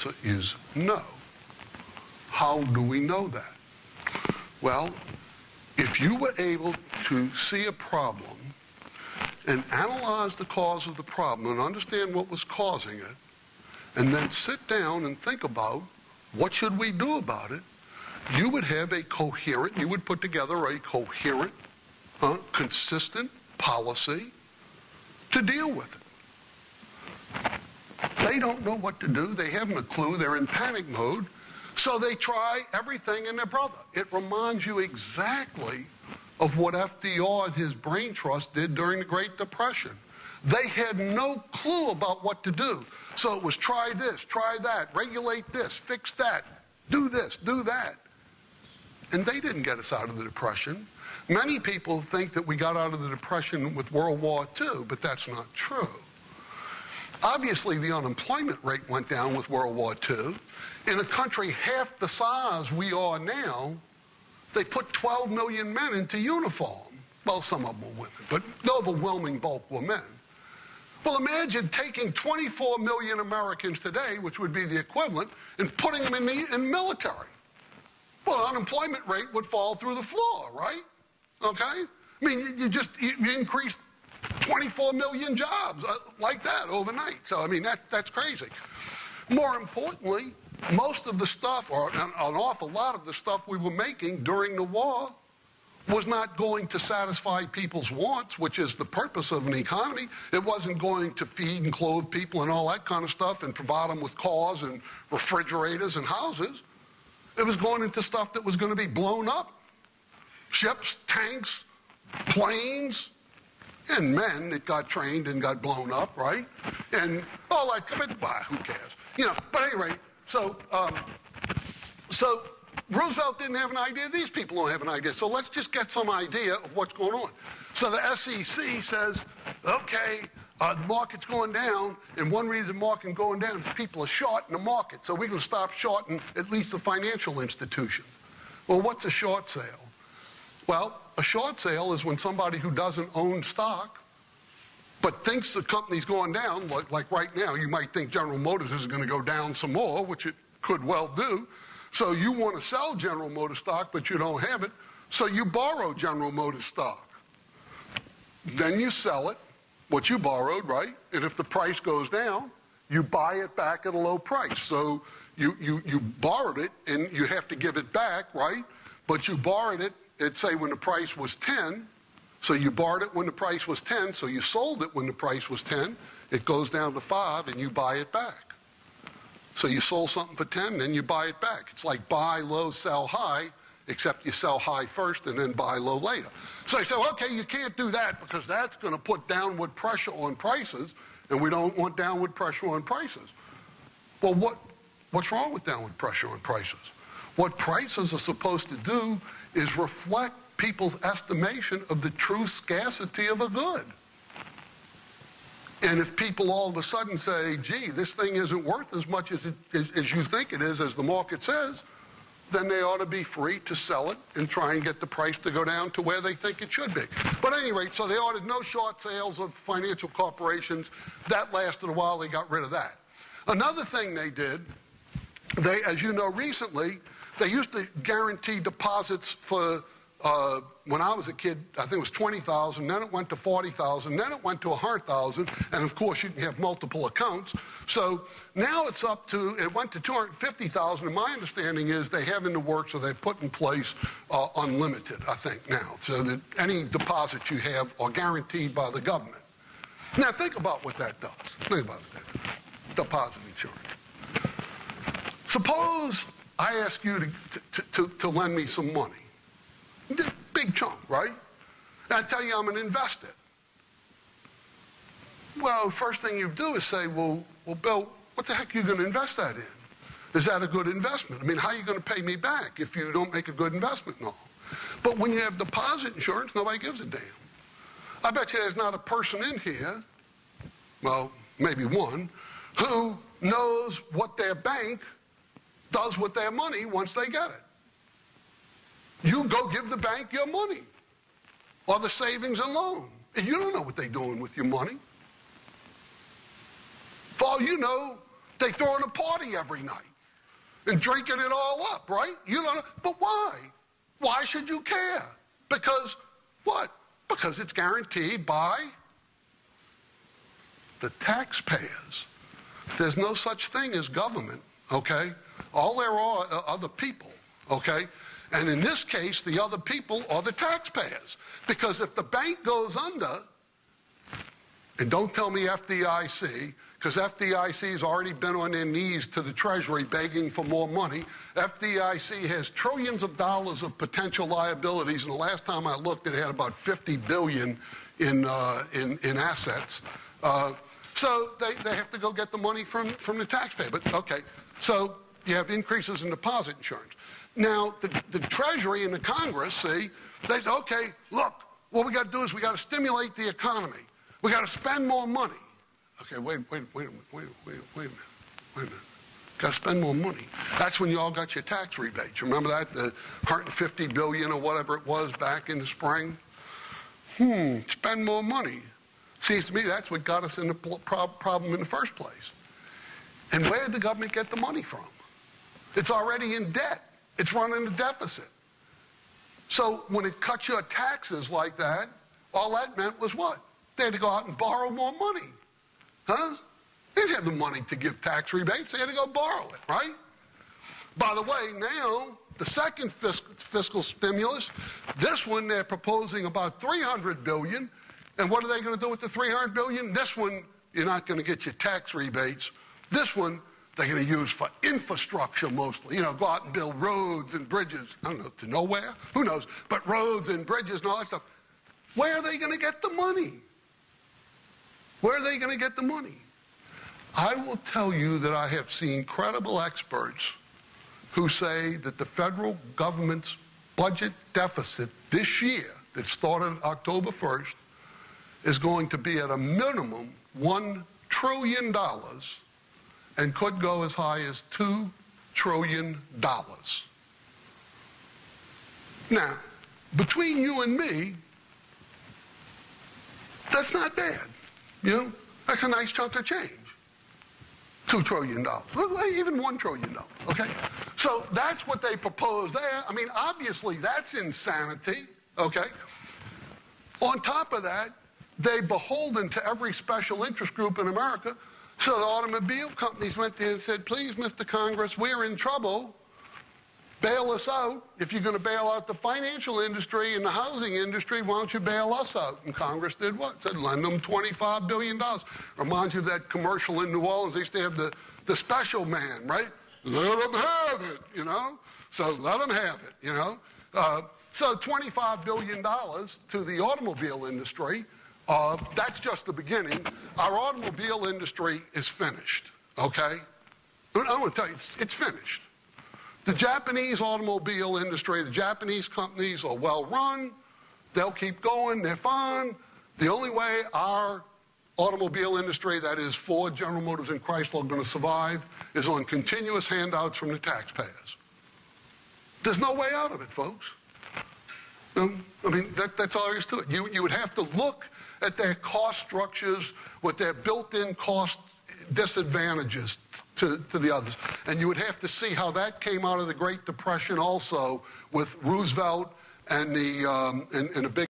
answer is no. How do we know that? Well, if you were able to see a problem and analyze the cause of the problem and understand what was causing it, and then sit down and think about what should we do about it, you would have a coherent, you would put together a coherent, consistent policy to deal with it. They don't know what to do. They haven't a clue. They're in panic mode. So they try everything in their brother. It reminds you exactly of what FDR and his brain trust did during the Great Depression. They had no clue about what to do. So it was try this, try that, regulate this, fix that, do this, do that. And they didn't get us out of the Depression. Many people think that we got out of the Depression with World War II, but that's not true. Obviously, the unemployment rate went down with World War II. In a country half the size we are now, they put 12 million men into uniform. Well, some of them were women, but the overwhelming bulk were men. Well, imagine taking 24 million Americans today, which would be the equivalent, and putting them in the military. Well, the unemployment rate would fall through the floor, right? Okay? I mean, you increased 24 million jobs like that overnight. So, I mean, that's crazy. More importantly, most of the stuff, or an awful lot of the stuff we were making during the war was not going to satisfy people's wants, which is the purpose of an economy. It wasn't going to feed and clothe people and all that kind of stuff and provide them with cars and refrigerators and houses. It was going into stuff that was going to be blown up. Ships, tanks, planes, and men that got trained and got blown up, right? And all that, who cares? You know, but anyway, so Roosevelt didn't have an idea. These people don't have an idea. So let's just get some idea of what's going on. So the SEC says, okay, the market's going down, and one reason the market's going down is people are short in the market, so we're going to stop shorting at least the financial institutions. Well, what's a short sale? Well, a short sale is when somebody who doesn't own stock but thinks the company's going down, like right now, you might think General Motors is going to go down some more, which it could well do. So you want to sell General Motors stock, but you don't have it, so you borrow General Motors stock. Then you sell it, what you borrowed, right? And if the price goes down, you buy it back at a low price. So you borrowed it, and you have to give it back, right? But you borrowed it, say when the price was 10, so you borrowed it when the price was 10, so you sold it when the price was 10, it goes down to 5, and you buy it back. So you sold something for 10, then you buy it back. It's like buy low, sell high, except you sell high first and then buy low later. So I say, well, okay, you can't do that because that's going to put downward pressure on prices, and we don't want downward pressure on prices. Well, what's wrong with downward pressure on prices? What prices are supposed to do is reflect people's estimation of the true scarcity of a good. And if people all of a sudden say, gee, this thing isn't worth as much as you think it is, as the market says, then they ought to be free to sell it and try and get the price to go down to where they think it should be. But at any rate, so they ordered no short sales of financial corporations. That lasted a while. They got rid of that. Another thing they did, as you know, recently, they used to guarantee deposits for, when I was a kid, I think it was $20,000, then it went to $40,000, then it went to $100,000, and of course you can have multiple accounts. So now it went to $250,000, and my understanding is they have in the works, so they put in place unlimited, I think, now, so that any deposits you have are guaranteed by the government. Now think about what that does. Think about that. Deposit insurance. Suppose I ask you to lend me some money. Big chunk, right? And I tell you I'm going to invest it. Well, first thing you do is say, well, Bill, what the heck are you going to invest that in? Is that a good investment? I mean, how are you going to pay me back if you don't make a good investment and all? But when you have deposit insurance, nobody gives a damn. I bet you there's not a person in here, well, maybe one, who knows what their bank does with their money once they get it. You go give the bank your money or the savings and loan. And you don't know what they're doing with your money. For all you know, They throwing a party every night and drinking it all up, right? You don't know. But why? Why should you care? Because what? Because it's guaranteed by the taxpayers. There's no such thing as government, okay? All there are other people, okay? And in this case, the other people are the taxpayers. Because if the bank goes under, and don't tell me FDIC, because FDIC has already been on their knees to the Treasury begging for more money. FDIC has trillions of dollars of potential liabilities, and the last time I looked, it had about $50 billion in assets. So they have to go get the money from the taxpayer. But okay, so you have increases in deposit insurance. Now, the Treasury and the Congress, see, they say, okay, look, what we got to do is we got to stimulate the economy. We got to spend more money. Okay, wait a minute. Got to spend more money. That's when you all got your tax rebates. Remember that? The $150 billion or whatever it was back in the spring? Spend more money. Seems to me that's what got us in the problem in the first place. And where did the government get the money from? It's already in debt. It's running a deficit. So when it cut your taxes like that, all that meant was what? They had to go out and borrow more money. Huh? They didn't have the money to give tax rebates. They had to go borrow it, right? By the way, now, the second fiscal stimulus, this one they're proposing about $300 billion. And what are they going to do with the $300 billion? This one, you're not going to get your tax rebates. This one, they're going to use for infrastructure mostly. You know, go out and build roads and bridges. I don't know, to nowhere? Who knows? But roads and bridges and all that stuff. Where are they going to get the money? Where are they going to get the money? I will tell you that I have seen credible experts who say that the federal government's budget deficit this year, that started October 1st, is going to be at a minimum $1 trillion and could go as high as $2 trillion. Now, between you and me, that's not bad. You know, that's a nice chunk of change. $2 trillion. Even $1 trillion. Okay? So that's what they propose there. I mean, obviously, that's insanity. Okay? On top of that, they're beholden to every special interest group in America. So the automobile companies went there and said, please, Mr. Congress, we're in trouble. Bail us out. If you're going to bail out the financial industry and the housing industry, why don't you bail us out? And Congress did what? Said, lend them $25 billion. Reminds you of that commercial in New Orleans. They used to have the special man, right? Let them have it, you know? So let them have it, you know? So $25 billion to the automobile industry. That's just the beginning. Our automobile industry is finished, okay? I want to tell you, it's finished. The Japanese automobile industry, the Japanese companies are well run. They'll keep going. They're fine. The only way our automobile industry, that is Ford, General Motors, and Chrysler, are going to survive is on continuous handouts from the taxpayers. There's no way out of it, folks. I mean, that's all there is to it. You would have to look at their cost structures with their built-in cost disadvantages to the others. And you would have to see how that came out of the Great Depression also with Roosevelt and a big